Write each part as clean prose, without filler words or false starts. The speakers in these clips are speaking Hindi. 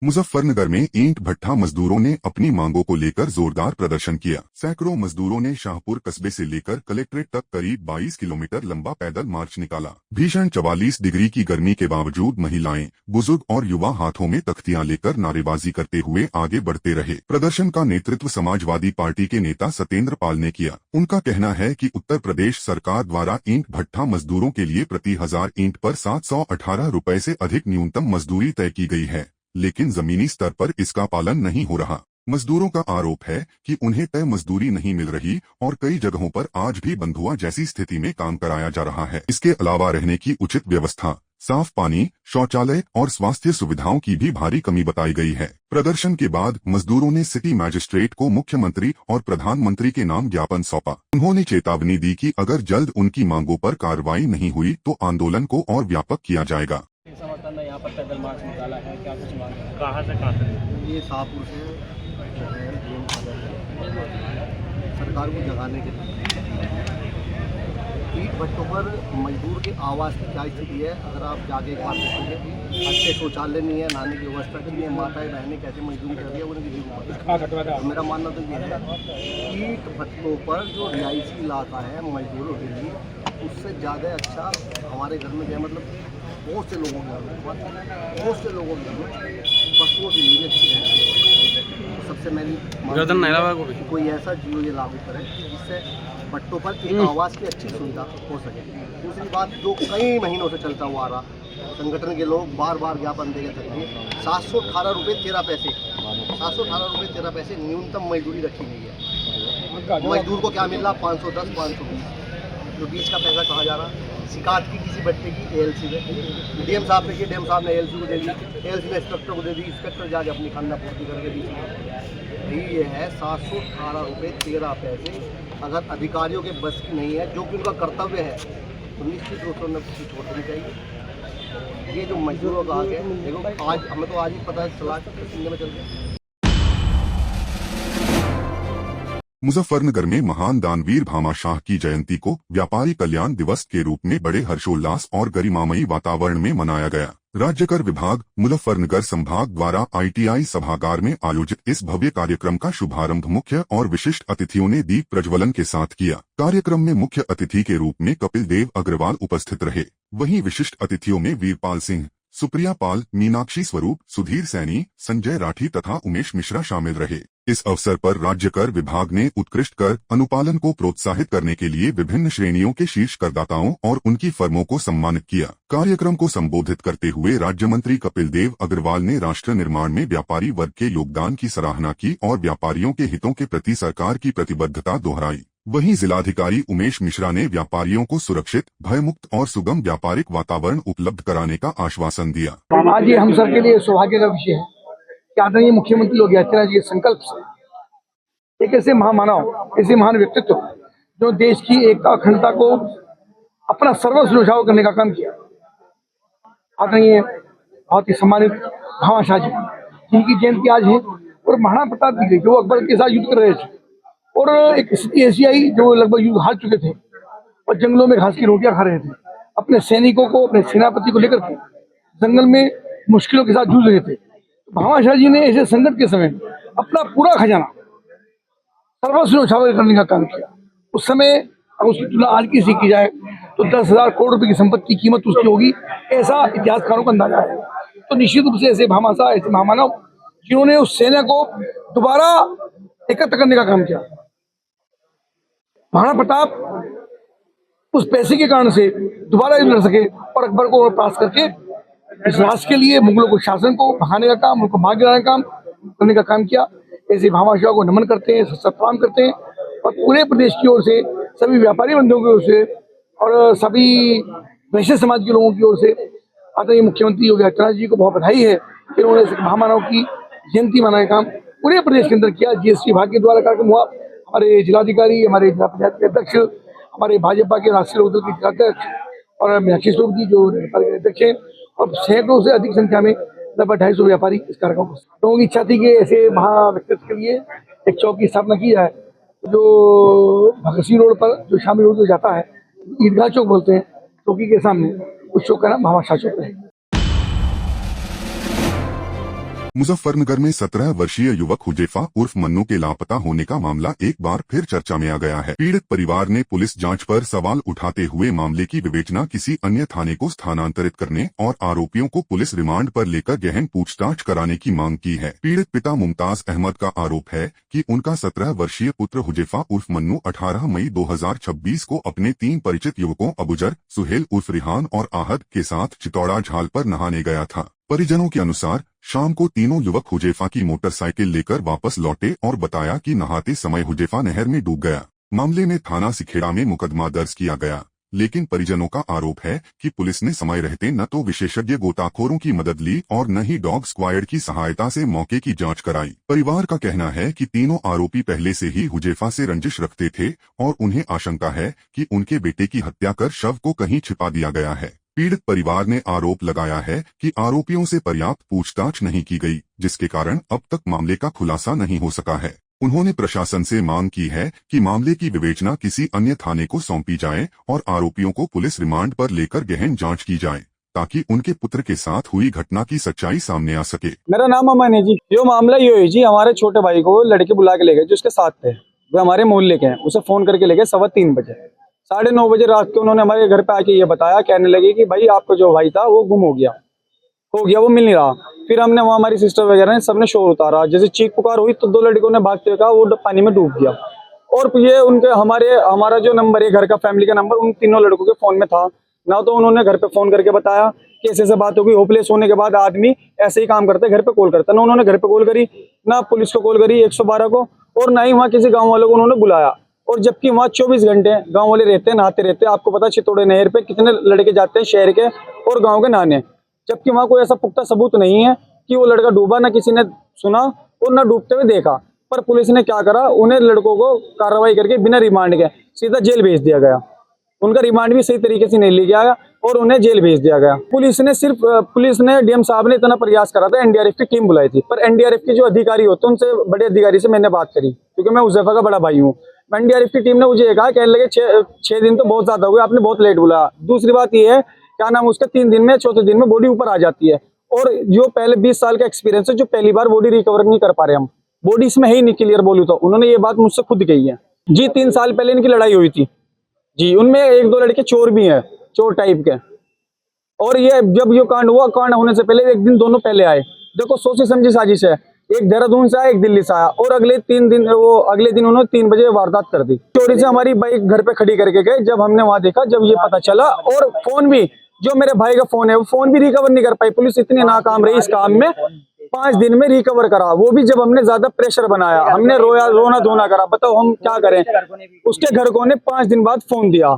मुजफ्फरनगर में ईंट भट्ठा मजदूरों ने अपनी मांगों को लेकर जोरदार प्रदर्शन किया। सैकड़ों मजदूरों ने शाहपुर कस्बे से लेकर कलेक्ट्रेट तक करीब 22 किलोमीटर लंबा पैदल मार्च निकाला। भीषण 44 डिग्री की गर्मी के बावजूद महिलाएं, बुजुर्ग और युवा हाथों में तख्तियां लेकर नारेबाजी करते हुए आगे बढ़ते रहे। प्रदर्शन का नेतृत्व समाजवादी पार्टी के नेता सत्येंद्र पाल ने किया। उनका कहना है कि उत्तर प्रदेश सरकार द्वारा ईंट भट्ठा मजदूरों के लिए प्रति 1000 ईंट पर 718 रुपए से अधिक न्यूनतम मजदूरी तय की गई है, लेकिन जमीनी स्तर पर इसका पालन नहीं हो रहा। मजदूरों का आरोप है कि उन्हें तय मजदूरी नहीं मिल रही और कई जगहों पर आज भी बंधुआ जैसी स्थिति में काम कराया जा रहा है। इसके अलावा रहने की उचित व्यवस्था, साफ पानी, शौचालय और स्वास्थ्य सुविधाओं की भी भारी कमी बताई गई है। प्रदर्शन के बाद मजदूरों ने सिटी मैजिस्ट्रेट को मुख्यमंत्री और प्रधानमंत्री के नाम ज्ञापन सौंपा। उन्होंने चेतावनी दी कि अगर जल्द उनकी मांगों पर कार्रवाई नहीं हुई तो आंदोलन को और व्यापक किया जाएगा। समर्थन में यहाँ पर पैदल मार्च निकाला है, क्या कुछ मांग है? कहाँ से? ये शाहपुर से सरकार को जगाने के लिए ईंट भट्टों पर मजदूर के आवास की क्या स्थिति है, अगर आप जाके एक बार देखेंगे, अच्छे शौचालय नहीं है, नहाने की व्यवस्था नहीं है, माताएं बहनें कैसे मजदूरी कर रही है उनकी जीवन। तो मेरा मानना तो ये है ईंट भट्टों पर जो रिहायशी इलाका है मजदूरों के लिए, उससे ज़्यादा अच्छा हमारे घर में क्या मतलब बहुत से लोगों के पशुओं के लिए अच्छे हैं। तो सबसे मेरी कोई ऐसा जियो ये लागू करे जिससे भट्टों पर एक आवास की अच्छी सुविधा हो सके। दूसरी बात, जो कई महीनों से चलता हुआ आ रहा, संगठन के लोग बार बार ज्ञापन देकर थके, 718 रुपये 13 पैसे 718 रुपये 13 पैसे न्यूनतम मजदूरी रखी गई है। मजदूर को क्या मिल रहा, 510 520, जो बीच का पैसा कहाँ जा रहा। शिकायत की किसी बच्चे की एएलसी में, डीएम साहब ने की, डीएम साहब ने एएलसी को दे दी, एएलसी ने इंस्पेक्टर को दे दी, इंस्पेक्टर जाके अपनी खाना पूर्ति करके दी। यही ये है 718 रुपये 13 पैसे। अगर अधिकारियों के बस की नहीं है, जो कि उनका कर्तव्य है, तो निश्चित रूप से उन्हें कुछ छोड़ देनी चाहिए। ये जो मजदूरों का आगे देखो, आज हमें तो आज ही पता चला में चल गया। मुजफ्फरनगर में महान दानवीर भामा शाह की जयंती को व्यापारी कल्याण दिवस के रूप में बड़े हर्षोल्लास और गरिमामयी वातावरण में मनाया गया। राज्य कर विभाग मुजफ्फरनगर संभाग द्वारा ITI सभागार में आयोजित इस भव्य कार्यक्रम का शुभारंभ मुख्य और विशिष्ट अतिथियों ने दीप प्रज्वलन के साथ किया। कार्यक्रम में मुख्य अतिथि के रूप में कपिल देव अग्रवाल उपस्थित रहे। वहीं विशिष्ट अतिथियों में वीरपाल सिंह, सुप्रिया पाल, मीनाक्षी स्वरूप, सुधीर सैनी, संजय राठी तथा उमेश मिश्रा शामिल रहे। इस अवसर पर राज्य कर विभाग ने उत्कृष्ट कर अनुपालन को प्रोत्साहित करने के लिए विभिन्न श्रेणियों के शीर्ष करदाताओं और उनकी फर्मों को सम्मानित किया। कार्यक्रम को संबोधित करते हुए राज्य मंत्री कपिल देव अग्रवाल ने राष्ट्र निर्माण में व्यापारी वर्ग के योगदान की सराहना की और व्यापारियों के हितों के प्रति सरकार की प्रतिबद्धता दोहराई। वहीं जिलाधिकारी उमेश मिश्रा ने व्यापारियों को सुरक्षित, भयमुक्त और सुगम व्यापारिक वातावरण उपलब्ध कराने का आश्वासन दिया। आज ये हम सब के लिए सौभाग्य का विषय है कि आदरणीय मुख्यमंत्री योगी आदित्यनाथ जी के संकल्प से एक ऐसे महामानव, ऐसे महान व्यक्तित्व जो देश की एकता अखंडता को अपना सर्वस्व न्यौछावर करने का काम किया, आदरणीय बहुत ही सम्मानित भामा शाह जी, जिनकी जयंती आज है, और महाराणा प्रताप जी जो अकबर के साथ युद्ध कर रहे थे और एक स्थिति ऐसी आई जो लगभग युद्ध हार चुके थे और जंगलों में घास की रोटियां खा रहे थे, अपने सैनिकों को, अपने सेनापति को लेकर के जंगल में मुश्किलों के साथ जूझ रहे थे। भामा शाह जी ने ऐसे संकट के समय अपना पूरा खजाना सर्वस्व न्यौछावर करने का काम किया। उस समय अगर उसकी तुलना आज की से की जाए तो 10,000 करोड़ रुपए की संपत्ति की कीमत उसकी होगी, ऐसा इतिहासकारों का अंदाजा है। तो निश्चित रूप से ऐसे भामा शाह, ऐसे महामानव जिन्होंने उस सेना को दोबारा एकत्र करने का काम किया। महाराणा प्रताप उस पैसे के कारण से दोबारा युद्ध लड़ सके और अकबर को पास करके इस राष्ट्र के लिए मुगलों को शासन को भगाने का काम, उनको भाग गिराने का काम करने का काम किया। ऐसे भामा शाह को नमन करते हैं, सत्प्रणाम करते हैं और पूरे प्रदेश की ओर से, सभी व्यापारी बंधुओं की ओर से और सभी वैश्य समाज के लोगों की ओर से आदरणीय मुख्यमंत्री योगी आदित्यनाथ जी को बहुत बधाई है कि उन्होंने इस महामानव की जयंती मनाने का काम पूरे प्रदेश के अंदर किया। GST विभाग के द्वारा कार्यक्रम हुआ, हमारे जिलाधिकारी, हमारे जिला पंचायत के अध्यक्ष, हमारे भाजपा के राष्ट्रीय लोकदल के जिलाध्यक्ष और मीनाक्षी स्वरूप जी जो नेपाल के अध्यक्ष हैं, और सैकड़ों से अधिक संख्या में लगभग 250 व्यापारी इस कार्यक्रम को। लोगों की इच्छा थी कि ऐसे महाव्यक्तित्व के लिए एक चौक की स्थापना की जाए, जो भगत सिंह रोड पर, जो शामी रोड पर जाता है, ईदगाह चौक बोलते हैं, चौकी के सामने, उस चौक का नाम भामा शाह चौक है। मुजफ्फरनगर में 17 वर्षीय युवक हुजैफा उर्फ मन्नू के लापता होने का मामला एक बार फिर चर्चा में आ गया है। पीड़ित परिवार ने पुलिस जांच पर सवाल उठाते हुए मामले की विवेचना किसी अन्य थाने को स्थानांतरित करने और आरोपियों को पुलिस रिमांड पर लेकर गहन पूछताछ कराने की मांग की है। पीड़ित पिता मुमताज अहमद का आरोप है कि उनका 17 वर्षीय पुत्र हुजैफा उर्फ मन्नू 18 मई 2026 को अपने 3 परिचित युवकों अबुजर, सुहेल उर्फ रिहान और आहद के साथ चितौड़ा झाल पर नहाने गया था। परिजनों के अनुसार शाम को तीनों युवक हुजैफा की मोटरसाइकिल लेकर वापस लौटे और बताया कि नहाते समय हुजैफा नहर में डूब गया। मामले में थाना सिखेड़ा में मुकदमा दर्ज किया गया, लेकिन परिजनों का आरोप है कि पुलिस ने समय रहते न तो विशेषज्ञ गोताखोरों की मदद ली और न ही डॉग स्क्वाड की सहायता से मौके की जांच कराई। परिवार का कहना है कि तीनों आरोपी पहले से ही हुजैफा से रंजिश रखते थे और उन्हें आशंका है कि उनके बेटे की हत्या कर शव को कहीं छिपा दिया गया है। पीड़ित परिवार ने आरोप लगाया है कि आरोपियों से पर्याप्त पूछताछ नहीं की गई, जिसके कारण अब तक मामले का खुलासा नहीं हो सका है। उन्होंने प्रशासन से मांग की है कि मामले की विवेचना किसी अन्य थाने को सौंपी जाए और आरोपियों को पुलिस रिमांड पर लेकर गहन जांच की जाए, ताकि उनके पुत्र के साथ हुई घटना की सच्चाई सामने आ सके। मेरा नाम अमन है जी। जो मामला ये है जी, हमारे छोटे भाई को लड़के बुला के ले गए जो उसके साथ थे, वे हमारे मोहल्ले के हैं। उसे फोन करके ले गए 3:15 बजे। 9:30 बजे रात को उन्होंने हमारे घर पे आके ये बताया, कहने लगे कि भाई आपका जो भाई था वो गुम हो गया, वो मिल नहीं रहा। फिर हमने वहाँ हमारी सिस्टर वगैरह ने सबने शोर उतारा, जैसे चीख पुकार हुई तो 2 लड़कों ने भागते हुए कहा वो पानी में डूब गया। और ये उनके हमारा जो नंबर है घर का, फैमिली का नंबर उन तीनों लड़कों के फोन में था ना। तो उन्होंने घर पे फोन करके बताया कि ऐसे बात होगी। होपलेस होने के बाद आदमी ऐसे ही काम करते, घर पे कॉल करता। ना उन्होंने घर पे कॉल करी, ना पुलिस को कॉल करी 112 को, और ना ही वहाँ किसी गाँव वालों को उन्होंने बुलाया। और जबकि वहाँ 24 घंटे गाँव वाले रहते हैं, नहाते रहते हैं। आपको पता चितौड़े नहर पे कितने लड़के जाते हैं शहर के और गाँव के नहाने, जबकि वहाँ कोई ऐसा पुख्ता सबूत नहीं है कि वो लड़का डूबा। ना किसी ने सुना और ना डूबते हुए देखा। पर पुलिस ने क्या करा, उन्हें लड़कों को कार्रवाई करके बिना रिमांड के सीधा जेल भेज दिया गया। उनका रिमांड भी सही तरीके से नहीं लिया गया और उन्हें जेल भेज दिया गया। पुलिस ने डीएम साहब ने इतना प्रयास करा था, एनडीआरएफ की टीम बुलाई थी, पर एनडीआरएफ के जो अधिकारी होते हैं उनसे बड़े अधिकारी से मैंने बात करी, क्योंकि मैं हुजैफा का बड़ा भाई हूँ। एनडीआरएफ की टीम ने मुझे ये कहा, कहने लगे 6 दिन तो बहुत ज्यादा हो गए, आपने बहुत लेट बुलाया। दूसरी बात ये है, क्या नाम उसका 3 दिन में, चौथे दिन में बॉडी ऊपर आ जाती है। और जो पहले 20 साल का एक्सपीरियंस है, जो पहली बार बॉडी रिकवर नहीं कर पा रहे हम, बॉडी इसमें है ही नहीं क्लियर बोलूं तो। उन्होंने ये बात मुझसे खुद कही है जी। 3 साल पहले इनकी लड़ाई हुई थी जी। उनमें 1-2 लड़के चोर भी हैं, चोर टाइप के। और ये जब ये कांड हुआ, कांड होने से पहले 1 दिन दोनों पहले आए। देखो सोची समझी साजिश है। एक देहरादून से आया, एक दिल्ली से आया, और अगले दिन उन्होंने 3 बजे वारदात कर दी। चोरी से हमारी बाइक घर पे खड़ी करके गए। जब हमने वहां देखा, जब ये पता चला, और फोन भी, जो मेरे भाई का फोन है, वो फोन भी रिकवर नहीं कर पाई पुलिस। इतनी नाकाम रही इस काम में। 5 दिन में रिकवर करा, वो भी जब हमने ज्यादा प्रेशर बनाया, हमने रोना धोना करा। बताओ हम क्या करें। उसके घर को ने 5 दिन बाद फोन दिया।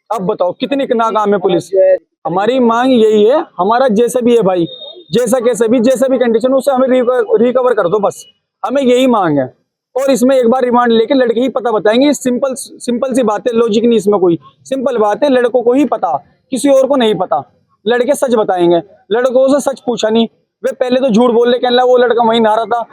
अब बताओ कितनी नाकाम है पुलिस। हमारी मांग यही है, हमारा जैसा भी है भाई, जैसा भी कंडीशन, उसे हमें रिकवर कर दो, बस हमें यही मांग है। और इसमें एक बार रिमांड लेके लड़के ही पता बताएंगे। सिंपल सी बात है, लॉजिक नहीं इसमें कोई, सिंपल बात है। लड़कों को ही पता, किसी और को नहीं पता। लड़के सच बताएंगे। लड़कों से सच पूछा नहीं, वे पहले तो झूठ बोल रहे, कहना वो लड़का वहीं नहा रहा था।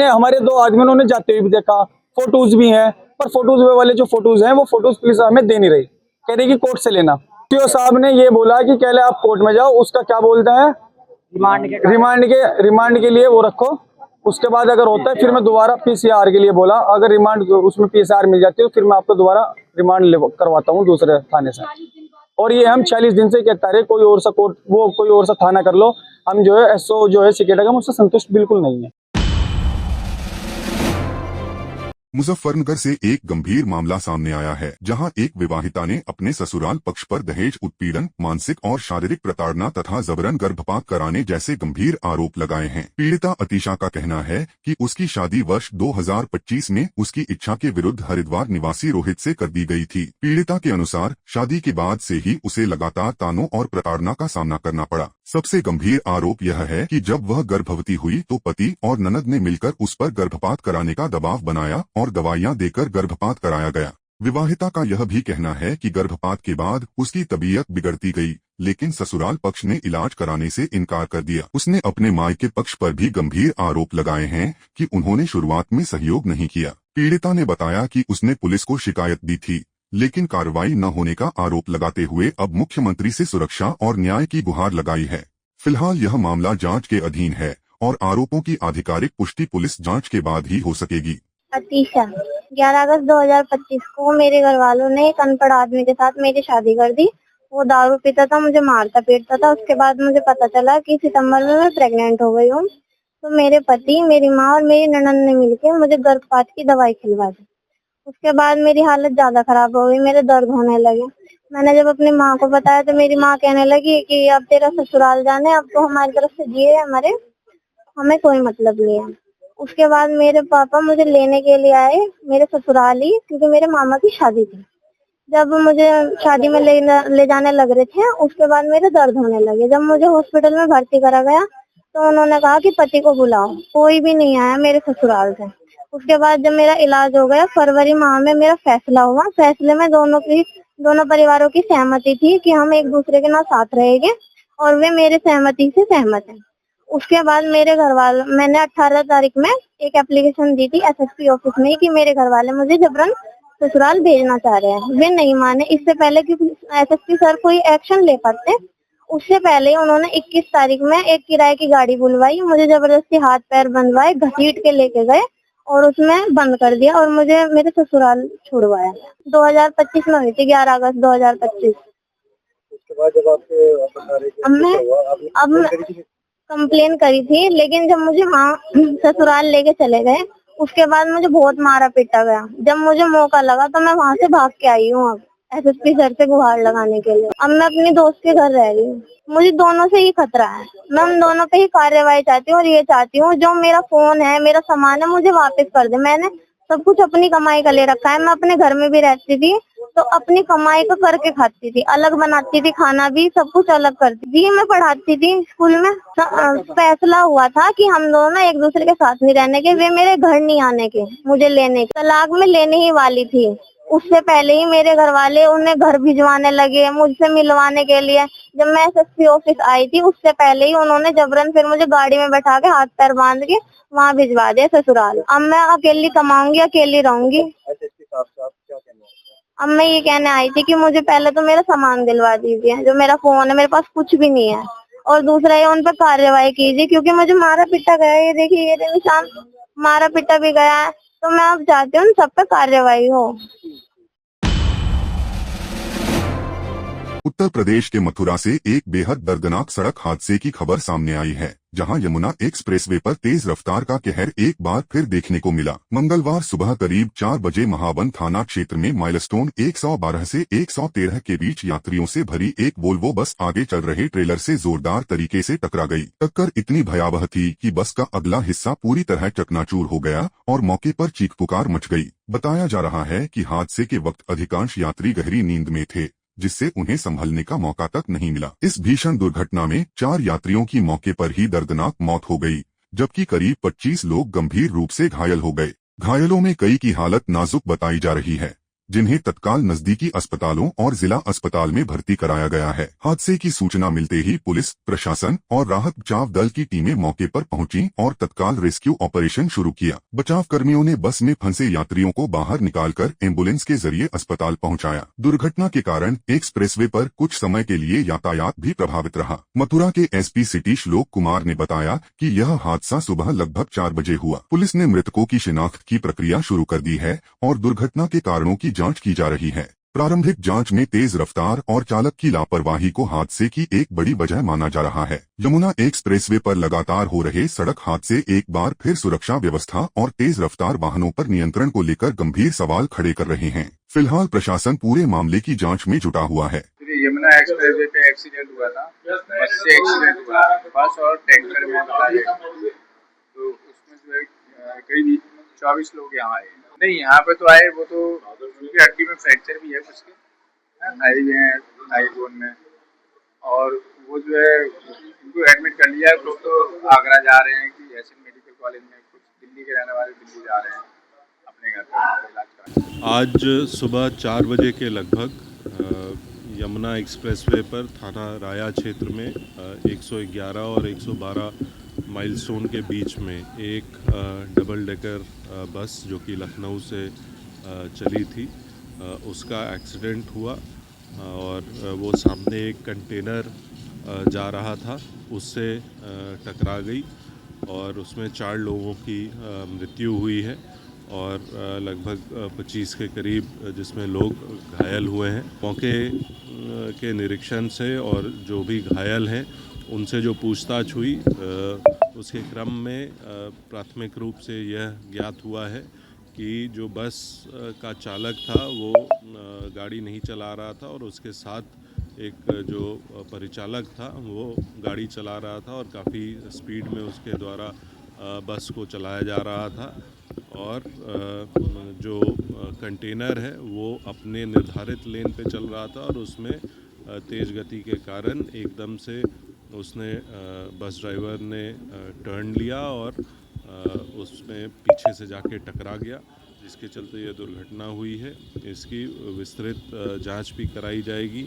हमारे 2 आदमियों ने जाते हुए भी देखा, फोटोज भी हैं, पर फोटोज वाले जो फोटोज हैं वो फोटोज पुलिस हमें दे नहीं रही, कह रही कि कोर्ट से लेना। तो साहब ने ये बोला कि कहले आप कोर्ट में जाओ, उसका क्या बोलते हैं, रिमांड के लिए वो रखो। उसके बाद अगर होता है फिर मैं दोबारा पीसीआर के लिए बोला। अगर रिमांड उसमें पीसीआर मिल जाती है तो फिर मैं आपको दोबारा रिमांड करवाता हूँ दूसरे थाने से। और ये हम 40 दिन से कहता रहे, कोई और सा थाना कर लो। हम जो है एसओ जो है सिकेटा का, मुझसे संतुष्ट बिल्कुल नहीं है। मुजफ्फरनगर से एक गंभीर मामला सामने आया है, जहां एक विवाहिता ने अपने ससुराल पक्ष पर दहेज उत्पीड़न, मानसिक और शारीरिक प्रताड़ना तथा जबरन गर्भपात कराने जैसे गंभीर आरोप लगाए हैं। पीड़िता अतीशा का कहना है कि उसकी शादी वर्ष 2025 में उसकी इच्छा के विरुद्ध हरिद्वार निवासी रोहित से कर दी गई थी। पीड़िता के अनुसार शादी के बाद से ही उसे लगातार तानों और प्रताड़ना का सामना करना पड़ा। सबसे गंभीर आरोप यह है कि जब वह गर्भवती हुई तो पति और ननद ने मिलकर उस पर गर्भपात कराने का दबाव बनाया और दवाइयां देकर गर्भपात कराया गया। विवाहिता का यह भी कहना है कि गर्भपात के बाद उसकी तबीयत बिगड़ती गई, लेकिन ससुराल पक्ष ने इलाज कराने से इनकार कर दिया। उसने अपने मायके पक्ष पर भी गंभीर आरोप लगाए हैं कि उन्होंने शुरुआत में सहयोग नहीं किया। पीड़िता ने बताया कि उसने पुलिस को शिकायत दी थी, लेकिन कार्रवाई न होने का आरोप लगाते हुए अब मुख्यमंत्री से सुरक्षा और न्याय की गुहार लगाई है। फिलहाल यह मामला जांच के अधीन है और आरोपों की आधिकारिक पुष्टि पुलिस जांच के बाद ही हो सकेगी। अतीशा 11 अगस्त 2025 को मेरे घर वालों ने एक अनपढ़ आदमी के साथ मेरी शादी कर दी। वो दारू पीता था, मुझे मारता पीटता था। उसके बाद मुझे पता चला कि सितंबर में मैं प्रेग्नेंट हो गई हूँ। तो मेरे पति, मेरी माँ और मेरी ननद ने मिलकर मुझे गर्भपात की दवाई खिलवा दी। उसके बाद मेरी हालत ज्यादा खराब हो गई, मेरे दर्द होने लगे। मैंने जब अपनी माँ को बताया तो मेरी माँ कहने लगी कि अब तेरा ससुराल जाने, अब तो हमारी तरफ से जिए, हमें कोई मतलब नहीं है। उसके बाद मेरे पापा मुझे लेने के लिए आए मेरे ससुराल ही, क्योंकि मेरे मामा की शादी थी। जब मुझे शादी में ले जाने लग रहे थे, उसके बाद मेरे दर्द होने लगे। जब मुझे हॉस्पिटल में भर्ती करा गया तो उन्होंने कहा कि पति को बुलाओ। कोई भी नहीं आया मेरे ससुराल से। उसके बाद जब मेरा इलाज हो गया, फरवरी माह में मेरा फैसला हुआ। फैसले में दोनों परिवारों की सहमति थी कि हम एक दूसरे के ना साथ रहेंगे, और वे मेरे सहमति से सहमत हैं। उसके बाद मेरे घर वालों, मैंने 18 तारीख में एक एप्लीकेशन दी थी एसएसपी ऑफिस में कि मेरे घर वाले मुझे जबरन ससुराल भेजना चाह रहे हैं। वे नहीं माने। इससे पहले कि एसएसपी सर कोई एक्शन ले पाते, उससे पहले उन्होंने 21 तारीख में एक किराए की गाड़ी बुलवाई, मुझे जबरदस्ती हाथ पैर बंधवाए, घसीट के लेके गए और उसमें बंद कर दिया और मुझे मेरे ससुराल छुड़वाया। 2025 में हुई थी, 11 अगस्त 2025। उसके बाद जब अब मैं कंप्लेन करी थी, लेकिन जब मुझे वहाँ ससुराल लेके चले गए, उसके बाद मुझे बहुत मारा पीटा गया। जब मुझे मौका लगा तो मैं वहाँ से भाग के आई हूँ। अब एसएसपी सर से गुहार लगाने के लिए अब मैं अपनी दोस्त के घर रह रही हूँ। मुझे दोनों से ही खतरा है। मैं उन दोनों पे ही कार्रवाई चाहती हूँ और ये चाहती हूँ जो मेरा फोन है, मेरा सामान है, मुझे वापस कर दे। मैंने सब कुछ अपनी कमाई का ले रखा है। मैं अपने घर में भी रहती थी तो अपनी कमाई को करके खाती थी, अलग बनाती थी, खाना भी सब कुछ अलग करती थी। मैं पढ़ाती थी स्कूल में। फैसला हुआ था कि हम दोनों एक दूसरे के साथ नहीं रहने के। वे मेरे घर नहीं आने के, मुझे लेने के। तलाक में लेने ही वाली थी। उससे पहले ही मेरे घर वाले उन्हें घर भिजवाने लगे मुझसे मिलवाने के लिए। जब मैं एसएसपी ऑफिस आई थी उससे पहले ही उन्होंने जबरन फिर मुझे गाड़ी में बैठा के हाथ पैर बांध के वहाँ भिजवा दिया ससुराल। अब मैं अकेली कमाऊंगी, अकेली रहूंगी। अब मैं ये कहने आई थी कि मुझे पहले तो मेरा सामान दिलवा दीजिए, जो मेरा फोन है, मेरे पास कुछ भी नहीं है। और दूसरा ये उन पर कार्रवाई कीजिए, क्योंकि मुझे मारा पिटा गया है। ये देखिए, ये निशान मारा पिटा भी गया है। तो मैं अब चाहती हूँ सब पे कार्रवाई हो। उत्तर प्रदेश के मथुरा से एक बेहद दर्दनाक सड़क हादसे की खबर सामने आई है, जहां यमुना एक्सप्रेसवे पर तेज रफ्तार का कहर एक बार फिर देखने को मिला। मंगलवार सुबह करीब 4 बजे महावन थाना क्षेत्र में माइलस्टोन 112 से 113 के बीच यात्रियों से भरी एक वोल्वो बस आगे चल रहे ट्रेलर से जोरदार तरीके से टकरा गई। टक्कर इतनी भयावह थी कि बस का अगला हिस्सा पूरी तरह चकनाचूर हो गया और मौके पर चीख पुकार मच गई। बताया जा रहा है कि हादसे के वक्त अधिकांश यात्री गहरी नींद में थे, जिससे उन्हें संभलने का मौका तक नहीं मिला। इस भीषण दुर्घटना में 4 यात्रियों की मौके पर ही दर्दनाक मौत हो गई, जबकि करीब 25 लोग गंभीर रूप से घायल हो गए। घायलों में कई की हालत नाजुक बताई जा रही है, जिन्हें तत्काल नजदीकी अस्पतालों और जिला अस्पताल में भर्ती कराया गया है। हादसे की सूचना मिलते ही पुलिस प्रशासन और राहत बचाव दल की टीमें मौके पर पहुंची और तत्काल रेस्क्यू ऑपरेशन शुरू किया। बचाव कर्मियों ने बस में फंसे यात्रियों को बाहर निकालकर एम्बुलेंस के जरिए अस्पताल पहुंचाया। दुर्घटना के कारण एक्सप्रेसवे पर कुछ समय के लिए यातायात भी प्रभावित रहा। मथुरा के एसपी सिटी श्लोक कुमार ने बताया कि यह हादसा सुबह लगभग 4 बजे हुआ। पुलिस ने मृतकों की शिनाख्त की प्रक्रिया शुरू कर दी है और दुर्घटना के कारणों की जांच की जा रही है। प्रारंभिक जांच में तेज रफ्तार और चालक की लापरवाही को हादसे की एक बड़ी वजह माना जा रहा है। यमुना एक्सप्रेसवे पर लगातार हो रहे सड़क हादसे एक बार फिर सुरक्षा व्यवस्था और तेज रफ्तार वाहनों पर नियंत्रण को लेकर गंभीर सवाल खड़े कर रहे हैं। फिलहाल प्रशासन पूरे मामले की जांच में जुटा हुआ है। यमुना एक्सप्रेसवे पे एक्सीडेंट हुआ था, बस से एक्सीडेंट हुआ, बस और टैंकर में तो उसमें जो है करीब 24 लोग यहाँ आए। नहीं, यहाँ पे तो आए, वो तो उनकी हड्डी में फ्रैक्चर भी है कुछ के, थाई में है, थाई बोन में, और वो जो है उनको एडमिट कर लिया है। कुछ तो आगरा जा रहे हैं कि एसएन मेडिकल कॉलेज में, कुछ दिल्ली के रहने वाले दिल्ली जा रहे हैं अपने घर पर इलाज कराने। आज सुबह 4 बजे के लगभग यमुना एक्सप्रेसवे पर थाना राया क्षेत्र में 111 और 112 माइलस्टोन के बीच में एक डबल डेकर बस जो कि लखनऊ से चली थी, उसका एक्सीडेंट हुआ और वो सामने एक कंटेनर जा रहा था, उससे टकरा गई और उसमें 4 लोगों की मृत्यु हुई है और लगभग 25 के करीब जिसमें लोग घायल हुए हैं। मौके के निरीक्षण से और जो भी घायल हैं उनसे जो पूछताछ हुई उसके क्रम में प्राथमिक रूप से यह ज्ञात हुआ है कि जो बस का चालक था वो गाड़ी नहीं चला रहा था और उसके साथ एक जो परिचालक था वो गाड़ी चला रहा था और काफ़ी स्पीड में उसके द्वारा बस को चलाया जा रहा था और जो कंटेनर है वो अपने निर्धारित लेन पे चल रहा था और उसमें तेज़ गति के कारण एकदम से उसने बस ड्राइवर ने टर्न लिया और उसमें पीछे से जाके टकरा गया, जिसके चलते यह दुर्घटना हुई है। इसकी विस्तृत जांच भी कराई जाएगी।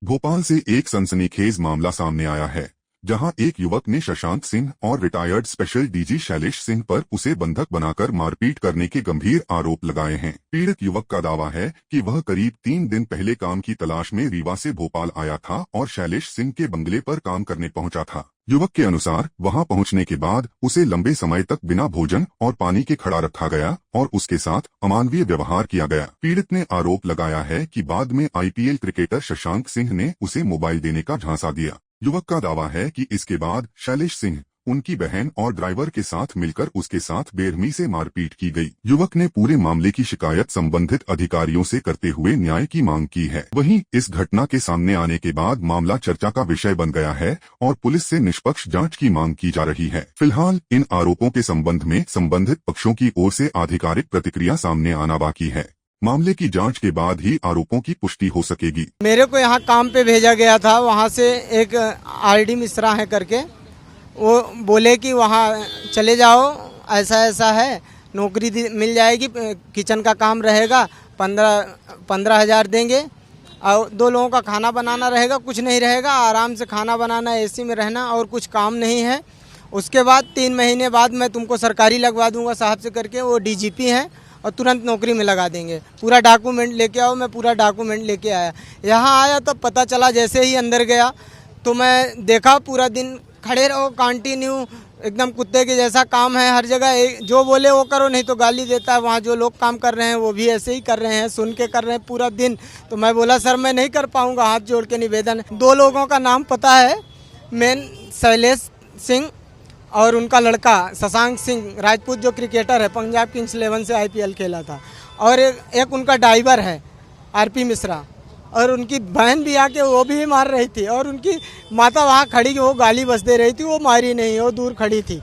भोपाल से एक सनसनीखेज मामला सामने आया है, जहां एक युवक ने शशांक सिंह और retired special DG Shailesh Singh पर उसे बंधक बनाकर मारपीट करने के गंभीर आरोप लगाए हैं। पीड़ित युवक का दावा है कि वह करीब 3 दिन पहले काम की तलाश में रीवा से भोपाल आया था और शैलेश सिंह के बंगले पर काम करने पहुंचा था। युवक के अनुसार वहां पहुंचने के बाद उसे लंबे समय तक बिना भोजन और पानी के खड़ा रखा गया और उसके साथ अमानवीय व्यवहार किया गया। पीड़ित ने आरोप लगाया है कि बाद में आईपीएल क्रिकेटर शशांक सिंह ने उसे मोबाइल देने का झांसा दिया। युवक का दावा है कि इसके बाद शैलेश सिंह, उनकी बहन और ड्राइवर के साथ मिलकर उसके साथ बेरहमी से मारपीट की गई। युवक ने पूरे मामले की शिकायत संबंधित अधिकारियों से करते हुए न्याय की मांग की है। वहीं इस घटना के सामने आने के बाद मामला चर्चा का विषय बन गया है और पुलिस से निष्पक्ष जांच की मांग की जा रही है। फिलहाल इन आरोपों के संबंध में संबंधित पक्षों की ओर से आधिकारिक प्रतिक्रिया सामने आना बाकी है। मामले की जांच के बाद ही आरोपों की पुष्टि हो सकेगी। मेरे को यहाँ काम पे भेजा गया था, वहाँ से एक आरडी मिश्रा है करके, वो बोले कि वहाँ चले जाओ, ऐसा ऐसा है, नौकरी मिल जाएगी, किचन का काम रहेगा, 15,000 देंगे और 2 लोगों का खाना बनाना रहेगा, कुछ नहीं रहेगा, आराम से खाना बनाना, एसी में रहना और कुछ काम नहीं है। उसके बाद 3 महीने बाद मैं तुमको सरकारी लगवा दूंगा साहब से करके, वो डीजीपी हैं और तुरंत नौकरी में लगा देंगे। पूरा डॉक्यूमेंट लेके आओ। मैं पूरा डॉक्यूमेंट लेके आया। यहाँ आया तो पता चला, जैसे ही अंदर गया तो मैं देखा पूरा दिन खड़े रहो, कंटिन्यू एकदम कुत्ते के जैसा काम है। हर जगह जो बोले वो करो, नहीं तो गाली देता है। वहाँ जो लोग काम कर रहे हैं वो भी ऐसे ही कर रहे हैं, सुन के कर रहे हैं पूरा दिन। तो मैं बोला सर मैं नहीं कर पाऊँगा, हाथ जोड़ के निवेदन है। 2 लोगों का नाम पता है, मेन शैलेश सिंह और उनका लड़का शशांक सिंह राजपूत, जो क्रिकेटर है, पंजाब किंग्स 11 से आईपीएल खेला था, और एक उनका ड्राइवर है आरपी मिश्रा, और उनकी बहन भी आके वो भी मार रही थी और उनकी माता वहाँ खड़ी, वो गाली बस दे रही थी, वो मारी नहीं, वो दूर खड़ी थी।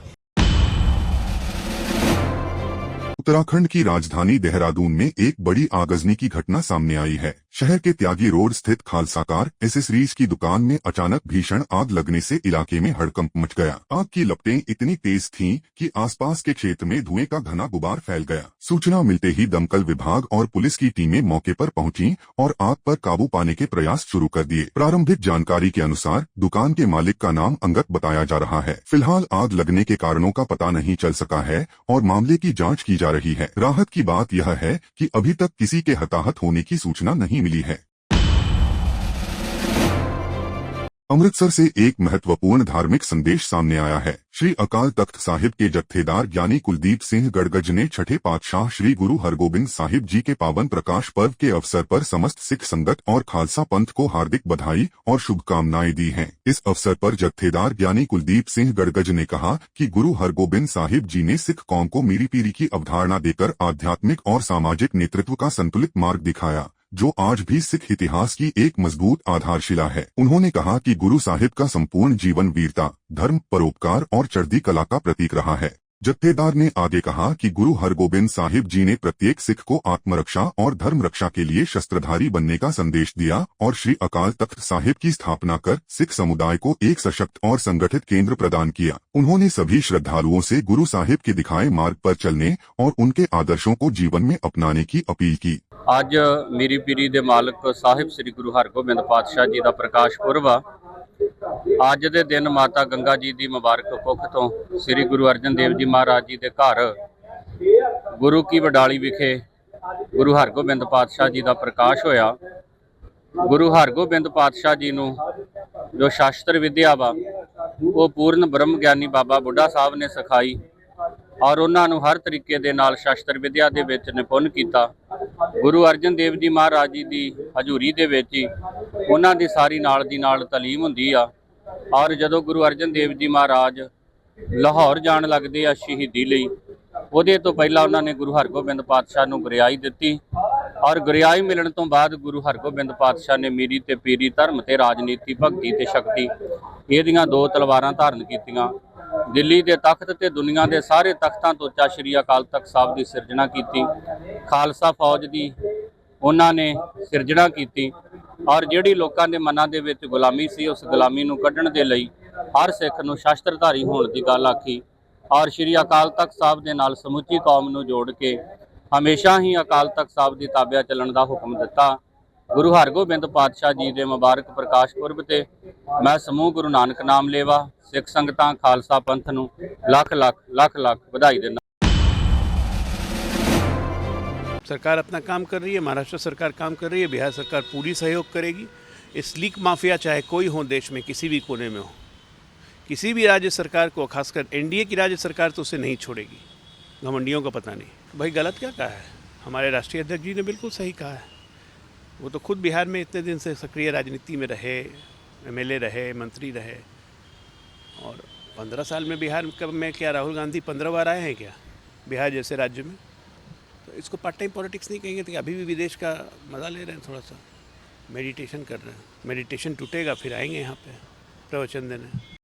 उत्तराखंड की राजधानी देहरादून में एक बड़ी आगजनी की घटना सामने आई है। शहर के त्यागी रोड स्थित खालसाकार एसेसरीज की दुकान में अचानक भीषण आग लगने से इलाके में हड़कंप मच गया। आग की लपटें इतनी तेज थीं कि आसपास के क्षेत्र में धुएं का घना गुबार फैल गया। सूचना मिलते ही दमकल विभाग और पुलिस की टीमें मौके पर पहुंची और आग पर काबू पाने के प्रयास शुरू कर दिए। प्रारंभिक जानकारी के अनुसार दुकान के मालिक का नाम अंगत बताया जा रहा है। फिलहाल आग लगने के कारणों का पता नहीं चल सका है और मामले की जाँच की जा रही है। राहत की बात यह है कि अभी तक किसी के हताहत होने की सूचना नहीं मिली है। अमृतसर से एक महत्वपूर्ण धार्मिक संदेश सामने आया है। श्री अकाल तख्त साहिब के जत्थेदार ज्ञानी कुलदीप सिंह गड़गड़ ने छठे पातशाह श्री गुरु हरगोबिंद साहिब जी के पावन प्रकाश पर्व के अवसर पर समस्त सिख संगत और खालसा पंथ को हार्दिक बधाई और शुभकामनाएं दी हैं। इस अवसर पर जत्थेदार ज्ञानी कुलदीप सिंह गड़गड़ ने कहा कि गुरु हरगोबिंद साहिब जी ने सिख कौम को मीरी पीरी की अवधारणा देकर आध्यात्मिक और सामाजिक नेतृत्व का संतुलित मार्ग दिखाया, जो आज भी सिख इतिहास की एक मजबूत आधारशिला है। उन्होंने कहा कि गुरु साहिब का संपूर्ण जीवन वीरता, धर्म, परोपकार और चढ़ती कला का प्रतीक रहा है। जत्थेदार ने आगे कहा कि गुरु हरगोबिंद साहिब जी ने प्रत्येक सिख को आत्मरक्षा और धर्म रक्षा के लिए शस्त्रधारी बनने का संदेश दिया और श्री अकाल तख्त साहिब की स्थापना कर सिख समुदाय को एक सशक्त और संगठित केंद्र प्रदान किया। उन्होंने सभी श्रद्धालुओं से गुरु साहिब के दिखाए मार्ग पर चलने और उनके आदर्शों को जीवन में अपनाने की अपील की। ਅੱਜ ਮੇਰੀ ਪੀਰੀ ਦੇ ਮਾਲਕ ਸਾਹਿਬ ਸ੍ਰੀ ਗੁਰੂ ਹਰਗੋਬਿੰਦ ਪਾਤਸ਼ਾਹ ਜੀ ਦਾ ਪ੍ਰਕਾਸ਼ ਪੁਰਬ ਆ। ਅੱਜ ਦੇ ਦਿਨ ਮਾਤਾ ਗੰਗਾ ਜੀ ਦੀ ਮੁਬਾਰਕ ਕੁੱਖ ਤੋਂ ਸ੍ਰੀ ਗੁਰੂ ਅਰਜਨ ਦੇਵ ਜੀ ਮਹਾਰਾਜ ਜੀ ਦੇ ਘਰ ਗੁਰੂ ਕੀ ਵਡਾਲੀ ਵਿਖੇ ਗੁਰੂ ਹਰਗੋਬਿੰਦ ਪਾਤਸ਼ਾਹ ਜੀ ਦਾ ਪ੍ਰਕਾਸ਼ ਹੋਇਆ। ਗੁਰੂ ਹਰਗੋਬਿੰਦ ਪਾਤਸ਼ਾਹ ਜੀ ਨੂੰ ਜੋ ਸ਼ਾਸਤਰ ਵਿਦਿਆ ਵਾ ਉਹ ਪੂਰਨ ਬ੍ਰਹਮ ਗਿਆਨੀ ਬਾਬਾ ਬੁੱਢਾ ਸਾਹਿਬ ਨੇ ਸਿਖਾਈ ਔਰ ਉਹਨਾਂ ਨੂੰ ਹਰ ਤਰੀਕੇ ਦੇ ਨਾਲ ਸ਼ਸਤਰ ਵਿਦਿਆ ਦੇ ਵਿੱਚ ਨਿਪੁੰਨ ਕੀਤਾ। ਗੁਰੂ ਅਰਜਨ ਦੇਵ ਜੀ ਮਹਾਰਾਜ ਜੀ ਦੀ ਹਜ਼ੂਰੀ ਦੇ ਵਿੱਚ ਹੀ ਉਹਨਾਂ ਦੀ ਸਾਰੀ ਨਾਲ ਦੀ ਨਾਲ ਤਾਲੀਮ ਹੁੰਦੀ ਆ। ਔਰ ਜਦੋਂ ਗੁਰੂ ਅਰਜਨ ਦੇਵ ਜੀ ਮਹਾਰਾਜ ਲਾਹੌਰ ਜਾਣ ਲੱਗਦੇ ਆ ਸ਼ਹੀਦੀ ਲਈ, ਉਹਦੇ ਤੋਂ ਪਹਿਲਾਂ ਉਹਨਾਂ ਨੇ ਗੁਰੂ ਹਰਗੋਬਿੰਦ ਪਾਤਸ਼ਾਹ ਨੂੰ ਗੁਰਿਆਈ ਦਿੱਤੀ ਔਰ ਗੁਰਿਆਈ ਮਿਲਣ ਤੋਂ ਬਾਅਦ ਗੁਰੂ ਹਰਗੋਬਿੰਦ ਪਾਤਸ਼ਾਹ ਨੇ ਮੀਰੀ ਤੇ ਪੀਰੀ, ਧਰਮ ਤੇ ਰਾਜਨੀਤੀ, ਭਗਤੀ ਤੇ ਸ਼ਕਤੀ ਇਹਦੀਆਂ ਦੋ ਤਲਵਾਰਾਂ ਧਾਰਨ ਕੀਤੀਆਂ। ਦਿੱਲੀ ਦੇ ਤਖਤ ਤੇ ਦੁਨੀਆ ਦੇ ਸਾਰੇ ਤਖਤਾਂ ਤੋਂ ਉੱਚਾ ਸ਼੍ਰੀ ਅਕਾਲ ਤਖਤ ਸਾਹਿਬ ਦੀ ਸਿਰਜਣਾ ਕੀਤੀ। ਖਾਲਸਾ ਫੌਜ ਦੀ ਉਹਨਾਂ ਨੇ ਸਿਰਜਣਾ ਕੀਤੀ ਔਰ ਜਿਹੜੀ ਲੋਕਾਂ ਦੇ ਮਨਾਂ ਦੇ ਵਿੱਚ ਗੁਲਾਮੀ ਸੀ, ਉਸ ਗੁਲਾਮੀ ਨੂੰ ਕੱਢਣ ਦੇ ਲਈ ਹਰ ਸਿੱਖ ਨੂੰ ਸ਼ਸਤਰਧਾਰੀ ਹੋਣ ਦੀ ਗੱਲ ਆਖੀ ਔਰ ਸ਼੍ਰੀ ਅਕਾਲ ਤਖਤ ਸਾਹਿਬ ਦੇ ਨਾਲ ਸਮੁੱਚੀ ਕੌਮ ਨੂੰ ਜੋੜ ਕੇ ਹਮੇਸ਼ਾ ਹੀ ਅਕਾਲ ਤਖਤ ਸਾਹਿਬ ਦੀ ਤਾਬਿਆ ਚੱਲਣ ਦਾ ਹੁਕਮ ਦਿੱਤਾ। ਗੁਰੂ ਹਰਗੋਬਿੰਦ ਪਾਤਸ਼ਾਹ ਜੀ ਦੇ ਮੁਬਾਰਕ ਪ੍ਰਕਾਸ਼ ਪੁਰਬ ਤੇ ਮੈਂ ਸਮੂਹ ਗੁਰੂ ਨਾਨਕ ਨਾਮ ਲੇਵਾ ਸਿੱਖ ਸੰਗਤਾਂ ਖਾਲਸਾ ਪੰਥ ਨੂੰ ਲੱਖ ਲੱਖ ਲੱਖ ਲੱਖ ਵਧਾਈ ਦਿੰਦਾ। सरकार अपना काम कर रही है, महाराष्ट्र सरकार काम कर रही है, बिहार सरकार पूरी सहयोग करेगी। इस लीक माफिया चाहे कोई हो देश में, किसी भी कोने में हो, किसी भी राज्य सरकार को, खासकर एनडीए की राज्य सरकार तो उसे नहीं छोड़ेगी। घमंडियों को पता नहीं भाई गलत क्या कहा है। हमारे राष्ट्रीय अध्यक्ष जी ने बिल्कुल सही कहा है। वो तो खुद बिहार में इतने दिन से सक्रिय राजनीति में रहे, एमएलए रहे, मंत्री रहे और 15 साल में बिहार में क्या राहुल गांधी 15 बार आए हैं क्या बिहार जैसे राज्य में? तो इसको पार्ट टाइम पॉलिटिक्स नहीं कहेंगे। तो अभी भी विदेश का मज़ा ले रहे हैं, थोड़ा सा मेडिटेशन कर रहे हैं। मेडिटेशन टूटेगा फिर आएंगे यहाँ पे प्रवचन देने।